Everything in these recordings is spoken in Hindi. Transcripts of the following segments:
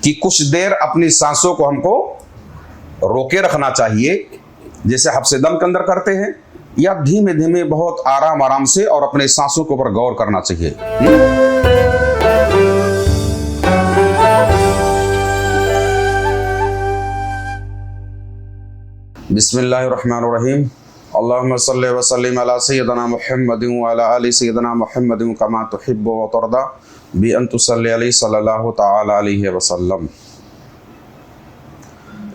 कि कुछ देर अपनी सांसों को हमको रोके रखना चाहिए, जैसे हफ्स दम के अंदर करते हैं, या धीमे धीमे बहुत आराम आराम से और अपने सांसों के ऊपर गौर करना चाहिए। बिस्मिल्लाहिर्रहमानिर्रहीम। अल्लाहुम्मा सल्लि व सल्लिम अला सय्यिदिना मुहम्मदिन व अला आलि सय्यिदिना मुहम्मदिन कमा तुहिब्बु व तर्दा बि अन तुसल्लि अलैहि सल्लल्लाहु तआला अलैहि वसल्लम।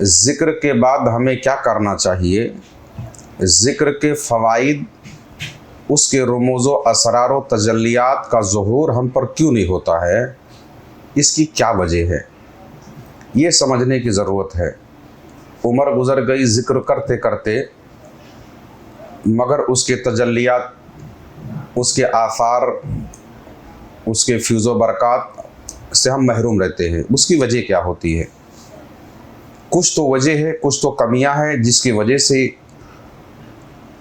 ज़िक्र के बाद हमें क्या करना चाहिए? ज़िक्र के फ़वाइद, उसके रुमूज़ व असरार व तजल्लियात का ज़ुहूर हम पर क्यों नहीं होता है, इसकी क्या वजह है, ये समझने की ज़रूरत है। उम्र गुज़र गई ज़िक्र करते करते, मगर उसके तजल्लियात, उसके आसार, उसके फ़्यूज़ व बरक़ात से हम महरूम रहते हैं। उसकी वजह क्या होती है? कुछ तो वजह है, कुछ तो कमियां हैं जिसकी वजह से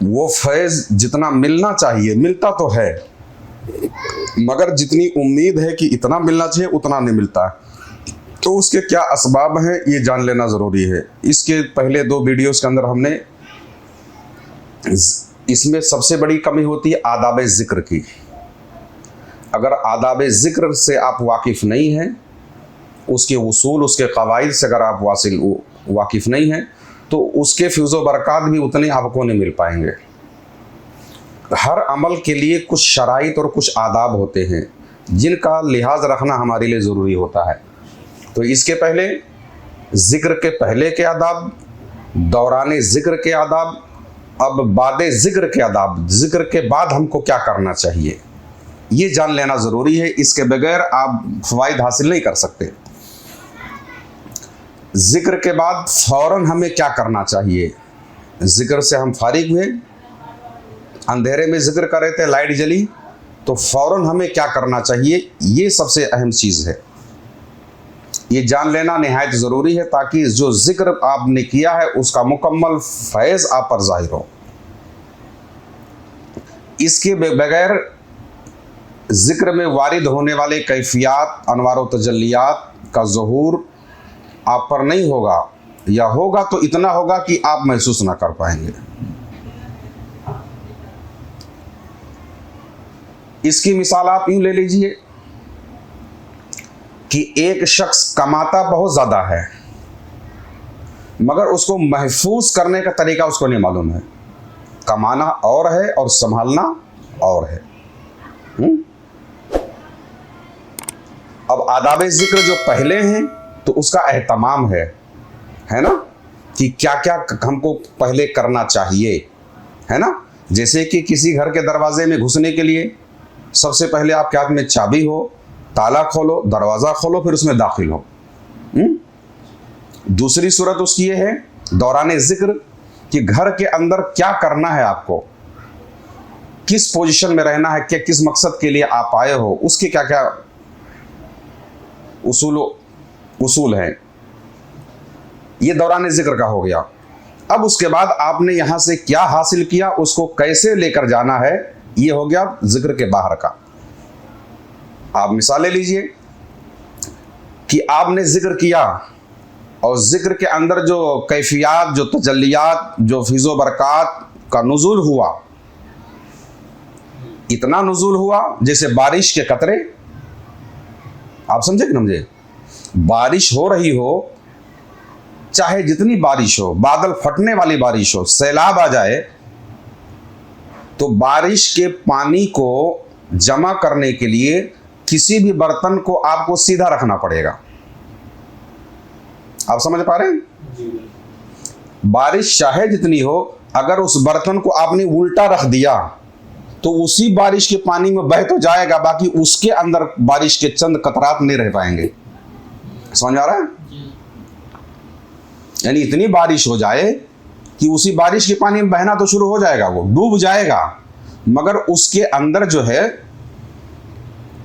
वो फैज़ जितना मिलना चाहिए मिलता तो है, मगर जितनी उम्मीद है कि इतना मिलना चाहिए उतना नहीं मिलता। तो उसके क्या असबाब हैं, ये जान लेना ज़रूरी है। इसके पहले 2 वीडियोस के अंदर हमने इसमें सबसे बड़ी कमी होती है आदाब ज़िक्र की। अगर आदाब ज़िक्र से आप वाकिफ़ नहीं हैं, उसके उसूल, उसके क़वाइद से अगर आप वाकिफ़ नहीं हैं, तो उसके फ़्यूज़ व बरक़ात भी उतने आपको नहीं मिल पाएंगे। हर अमल के लिए कुछ शराइत और कुछ आदाब होते हैं जिनका लिहाज रखना हमारे लिए ज़रूरी होता है। तो इसके पहले ज़िक्र के पहले के आदाब, दौरान ज़िक्र के आदाब, अब बादे ज़िक्र के आदाब, ज़िक्र के बाद हमको क्या करना चाहिए, ये जान लेना ज़रूरी है। इसके बगैर आप फ़वाइद हासिल नहीं कर सकते। ज़िक्र के बाद फ़ौरन हमें क्या करना चाहिए? ज़िक्र से हम फारिग हुए, अंधेरे में ज़िक्र कर रहे थे, लाइट जली, तो फ़ौरन हमें क्या करना चाहिए, ये सबसे अहम चीज़ है। ये जान लेना निहायत ज़रूरी है ताकि जो ज़िक्र आपने किया है उसका मुकम्मल फैज़ आप पर ज़ाहिर हो। इसके बगैर ज़िक्र में वारिद होने वाले कैफियत, अनवार व तजल्लियात का ज़ुहूर आप पर नहीं होगा, या होगा तो इतना होगा कि आप महसूस ना कर पाएंगे। इसकी मिसाल आप यूँ ले लीजिए कि एक शख्स कमाता बहुत ज़्यादा है, मगर उसको महफूज करने का तरीका उसको नहीं मालूम है। कमाना और है और संभालना और है। अब आदाब ज़िक्र जो पहले हैं तो उसका एहतमाम है ना, कि क्या क्या हमको पहले करना चाहिए, है ना। जैसे कि किसी घर के दरवाजे में घुसने के लिए सबसे पहले आपके हाथ में चाबी हो, ताला खोलो, दरवाज़ा खोलो, फिर उसमें दाखिल हो। दूसरी सूरत उसकी ये है दौरान ज़िक्र कि घर के अंदर क्या करना है, आपको किस पोजीशन में रहना है, क्या किस मकसद के लिए आप आए हो, उसके क्या क्या उसूल हैं। ये दौरान ज़िक्र का हो गया। अब उसके बाद आपने यहाँ से क्या हासिल किया, उसको कैसे लेकर जाना है, ये हो गया ज़िक्र के बाहर का। आप मिसाल ले लीजिए कि आपने ज़िक्र किया और ज़िक्र के अंदर जो कैफियत, जो तजल्लियात, जो फ़िज़ व बरक़ात का नुज़ूल हुआ, इतना नुज़ूल हुआ जैसे बारिश के कतरे। आप समझे कि समझे? बारिश हो रही हो, चाहे जितनी बारिश हो, बादल फटने वाली बारिश हो, सैलाब आ जाए, तो बारिश के पानी को जमा करने के लिए किसी भी बर्तन को आपको सीधा रखना पड़ेगा। आप समझ पा रहे हैं? बारिश चाहे जितनी हो, अगर उस बर्तन को आपने उल्टा रख दिया तो उसी बारिश के पानी में बह तो जाएगा, बाकी उसके अंदर बारिश के चंद कतरात नहीं रह पाएंगे। समझ आ रहा है? यानी इतनी बारिश हो जाए कि उसी बारिश के पानी में बहना तो शुरू हो जाएगा, वो डूब जाएगा, मगर उसके अंदर जो है,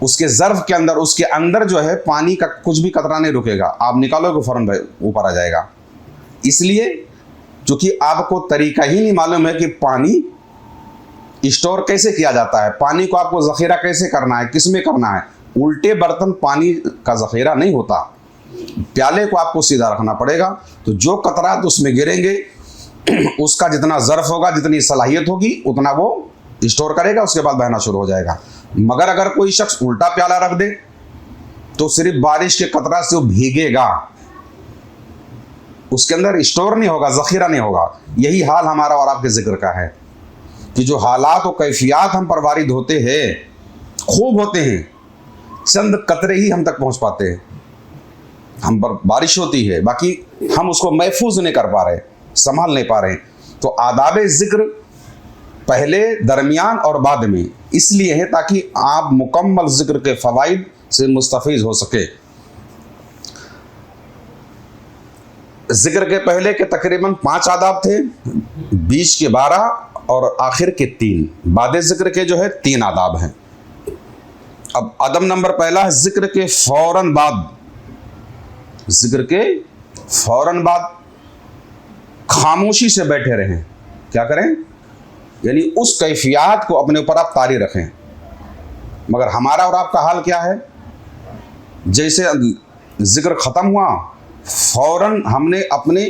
उसके ज़र्फ के अंदर, उसके अंदर जो है पानी का कुछ भी कतरा नहीं रुकेगा। आप निकालोगे फौरन ऊपर आ जाएगा। इसलिए क्योंकि आपको तरीका ही नहीं मालूम है कि पानी स्टोर कैसे किया जाता है, पानी को आपको ज़ख़ीरा कैसे करना है, किस में करना है। उल्टे बर्तन पानी का ज़ख़ीरा नहीं होता। प्याले को आपको सीधा रखना पड़ेगा। तो जो कतरात उसमें गिरेंगे उसका जितना ज़र्फ होगा, जितनी सलाहियत होगी, उतना वो स्टोर करेगा, उसके बाद बहना शुरू हो जाएगा। मगर अगर कोई शख्स उल्टा प्याला रख दे तो सिर्फ बारिश के कतरा से वो भीगेगा, उसके अंदर स्टोर नहीं होगा, ज़ख़ीरा नहीं होगा। यही हाल हमारा और आपके जिक्र का है कि जो हालात और कैफियत हम पर वारिद होते हैं, खूब होते हैं, चंद कतरे ही हम तक पहुंच पाते हैं, हम पर बारिश होती है, बाकी हम उसको महफूज नहीं कर पा रहे, संभाल नहीं पा रहे। तो आदाब जिक्र पहले, दरमियान और बाद में इसलिए है ताकि आप मुकम्मल जिक्र के फ़वाइद से मुस्तफ़ीज़ हो सके। जिक्र के पहले के तकरीबन 5 आदाब थे, बीच के 12 और आखिर के 3। बाद जिक्र के जो है 3 आदाब हैं। अब अदब नंबर पहला है जिक्र के फौरन बाद, जिक्र के फौरन बाद खामोशी से बैठे रहें। क्या करें? यानी उस कैफियत को अपने ऊपर आप तारी रखें। मगर हमारा और आपका हाल क्या है? जैसे जिक्र ख़त्म हुआ, फौरन हमने अपने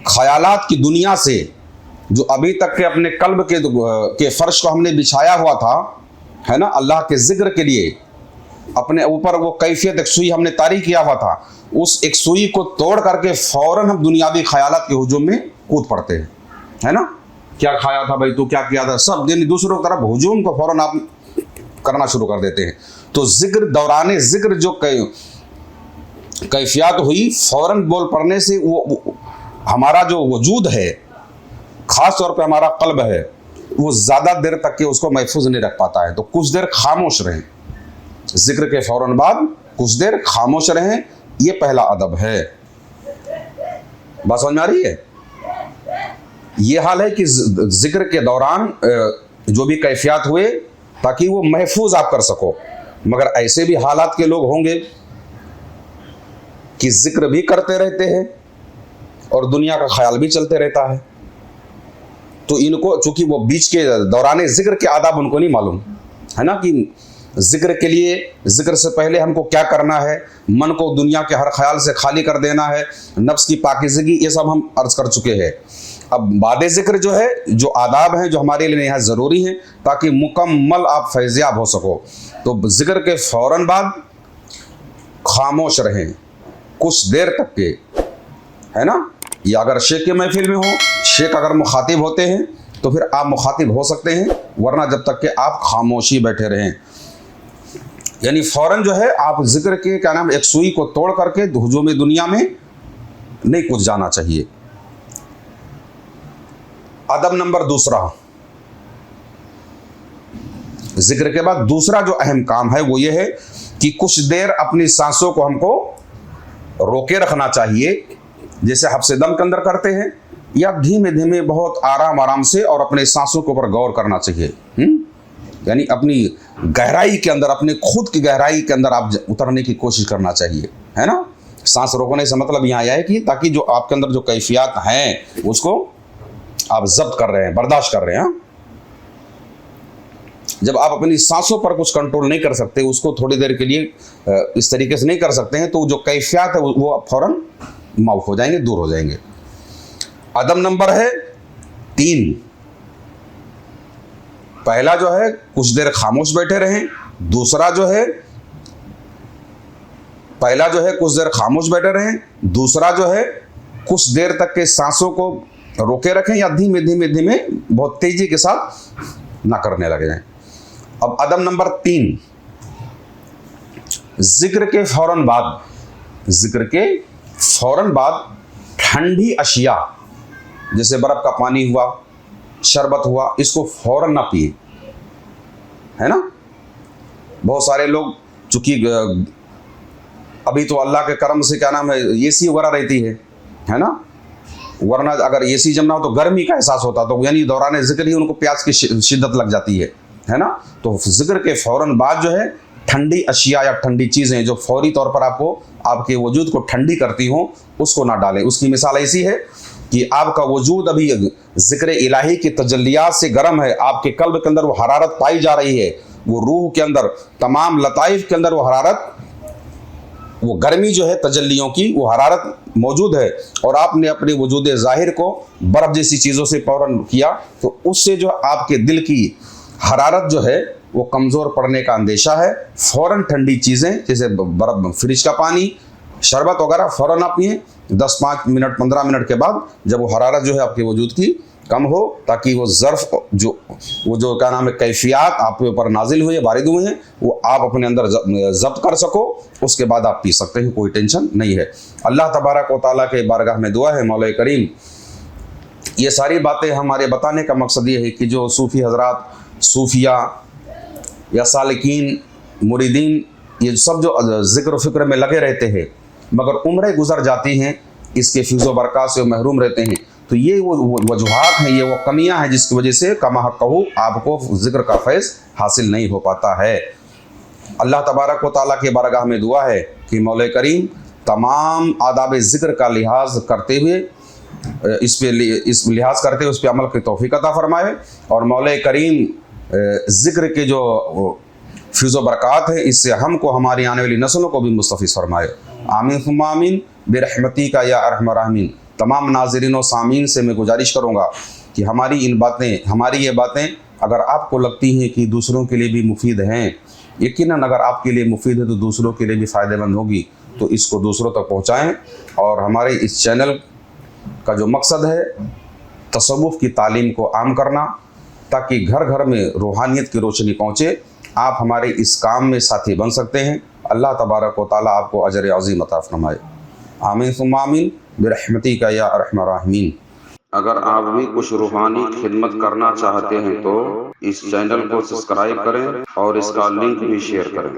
ख़यालात की दुनिया से, जो अभी तक के अपने कल्ब के फ़र्श को हमने बिछाया हुआ था, है ना, अल्लाह के जिक्र के लिए, अपने ऊपर वो कैफियत एक सुई हमने तारी किया हुआ था, उस एक सुई को तोड़ करके फ़ौरन हम दुनियावी ख़यालात के हुजूम में कूद पड़ते हैं, है ना। क्या खाया था भाई, तू क्या किया था, सब दिन दूसरों की तरफ हुजूम को फ़ौरन आप करना शुरू कर देते हैं। तो जिक्र, दौरान जिक्र जो कैफियत हुई, फ़ौरन बोल पड़ने से वो हमारा जो वजूद है, ख़ास तौर पे हमारा कल्ब है, वो ज़्यादा देर तक के उसको महफूज नहीं रख पाता है। तो कुछ देर खामोश रहें, जिक्र के फ़ौरन बाद कुछ देर खामोश रहें, ये पहला अदब है। बात समझ में आ रही है? ये हाल है कि जिक्र के दौरान जो भी कैफियत हुए, ताकि वो महफूज आप कर सको। मगर ऐसे भी हालात के लोग होंगे कि जिक्र भी करते रहते हैं और दुनिया का ख्याल भी चलते रहता है। तो इनको, चूंकि वो बीच के दौरान जिक्र के आदाब उनको नहीं मालूम है ना, कि जिक्र के लिए, जिक्र से पहले हमको क्या करना है, मन को दुनिया के हर ख्याल से खाली कर देना है, नफ्स की पाकीज़गी, ये सब हम अर्ज कर चुके हैं। अब बाद जिक्र जो है, जो आदाब हैं जो हमारे लिए यहाँ ज़रूरी हैं ताकि मुकम्मल आप फैज़याब हो सको। तो जिक्र के फ़ौरन बाद खामोश रहें कुछ देर तक के, है ना। या अगर शेख के महफिल में हो, शेख अगर मुखातिब होते हैं तो फिर आप मुखातिब हो सकते हैं, वरना जब तक कि आप खामोशी बैठे रहें। यानी फ़ौरन जो है आप जिक्र के, क्या नाम, एक सुई को तोड़ करके हुजूम दुनिया में नहीं कूद जाना चाहिए। अदब नंबर दूसरा, जिक्र के बाद दूसरा जो अहम काम है वो ये है कि कुछ देर अपनी सांसों को हमको रोके रखना चाहिए, जैसे हब्से दम के अंदर करते हैं, या धीमे धीमे बहुत आराम आराम से और अपने सांसों के ऊपर गौर करना चाहिए। यानी अपनी गहराई के अंदर, अपने खुद की गहराई के अंदर आप उतरने की कोशिश करना चाहिए, है ना। सांस रोकने से मतलब यहाँ आया है कि ताकि जो आपके अंदर जो कैफियत हैं उसको आप जब्त कर रहे हैं, बर्दाश्त कर रहे हैं। जब आप अपनी सांसों पर कुछ कंट्रोल नहीं कर सकते, उसको थोड़ी देर के लिए इस तरीके से नहीं कर सकते हैं, तो जो कैफियत है वो फौरन माफ हो जाएंगे, दूर हो जाएंगे। अदब नंबर है 3। पहला जो है कुछ देर खामोश बैठे रहें, दूसरा जो है, पहला जो है कुछ देर खामोश बैठे रहें, दूसरा जो है कुछ देर तक के सांसों को रोके रखें या धीमे धीमे धीमे बहुत तेजी के साथ ना करने लगे जाएं। अब अदब नंबर 3, जिक्र के फौरन बाद, जिक्र के फौरन बाद ठंडी अशिया जैसे बर्फ का पानी हुआ, शरबत हुआ, इसको फौरन ना पिए, है ना। बहुत सारे लोग, चूंकि अभी तो अल्लाह के करम से, क्या नाम है, एसी वगैरह रहती है ना, वरना अगर एसी जम ना हो तो गर्मी का एहसास होता, तो यानी दौरान जिक्र ही उनको प्यास की शिद्दत लग जाती है ना। तो जिक्र के फौरन बाद जो है ठंडी अशिया या ठंडी चीज़ें जो फौरी तौर पर आपको, आपके वजूद को ठंडी करती हों, उसको ना डालें। उसकी मिसाल ऐसी है कि आपका वजूद अभी जिक्र इलाही की तजल्लियात से गर्म है, आपके कल्ब के अंदर वो हरारत पाई जा रही है, वो रूह के अंदर, तमाम लताइफ के अंदर वो हरारत वो गर्मी जो है तजल्लियों की, वो हरारत मौजूद है और आपने अपने वजूद ज़ाहिर को बर्फ़ जैसी चीज़ों से फौरन किया, तो उससे जो आपके दिल की हरारत जो है वो कमज़ोर पड़ने का अंदेशा है। फ़ौरन ठंडी चीज़ें जैसे बर्फ़, फ्रिज का पानी, शरबत वगैरह फ़ौरन आप पिएँ 10-5 मिनट 15 मिनट के बाद, जब वो हरारत जो है आपके वजूद की कम हो, ताकि वो ज़र्फ़ जो क्या नाम है कैफियत आपके ऊपर नाजिल हुए, वारिद हुए हैं, वो आप अपने अंदर ज़ब्त कर सको, उसके बाद आप पी सकते हैं, कोई टेंशन नहीं है। अल्लाह तबारक व तआला के बारगाह में दुआ है मौला करीम, ये सारी बातें हमारे बताने का मकसद ये है कि जो सूफ़ी हज़रात, सूफिया या सालिकीन, मुरीदीन, ये सब जो ज़िक्र फ़िक्र में लगे रहते हैं मगर उम्रें गुजर जाती हैं, इसके फ़िज़ो बरक़ात से महरूम रहते हैं, तो ये वो वजूहात हैं, ये वो कमियां हैं जिसकी वजह से कमा कहूँ आपको ज़िक्र का फैज़ हासिल नहीं हो पाता है। अल्लाह तबारक व तआला के बारगाह में दुआ है कि मौला करीम तमाम आदाब ज़िक्र का लिहाज करते हुए इस लिहाज करते हुए उस पर अमल की तौफ़ीक़ अता फ़रमाए और मौला करीम ज़िक्र के जो फ़िज़ो बरक़ात है इससे हमको, हमारी आने वाली नस्लों को भी मुस्तफ़ीज़ फ़रमाए। आमीन सुम्मा आमीन बिरहमती का या अरहमर राहिमीन। तमाम नाज़रीन और सामीन से मैं गुजारिश करूँगा कि हमारी ये बातें अगर आपको लगती हैं कि दूसरों के लिए भी मुफीद हैं, यकीनन अगर आपके लिए मुफीद है तो दूसरों के लिए भी फ़ायदेमंद होगी, तो इसको दूसरों तक पहुँचाएँ। और हमारे इस चैनल का जो मकसद है तसव्वुफ़ की तालीम को आम करना, ताकि घर घर में रूहानियत की रोशनी पहुँचे। आप हमारे इस काम में साथी बन सकते हैं। अल्लाह तबारक व तआला आपको अजर अज़ीम अता फ़रमाए। आमीन सुम्मा आमीन बिरहमती का या अरहमर राहिमीन। अगर आप भी कुछ रूहानी खिदमत करना चाहते हैं तो इस चैनल को सब्सक्राइब करें और इसका लिंक भी शेयर करें।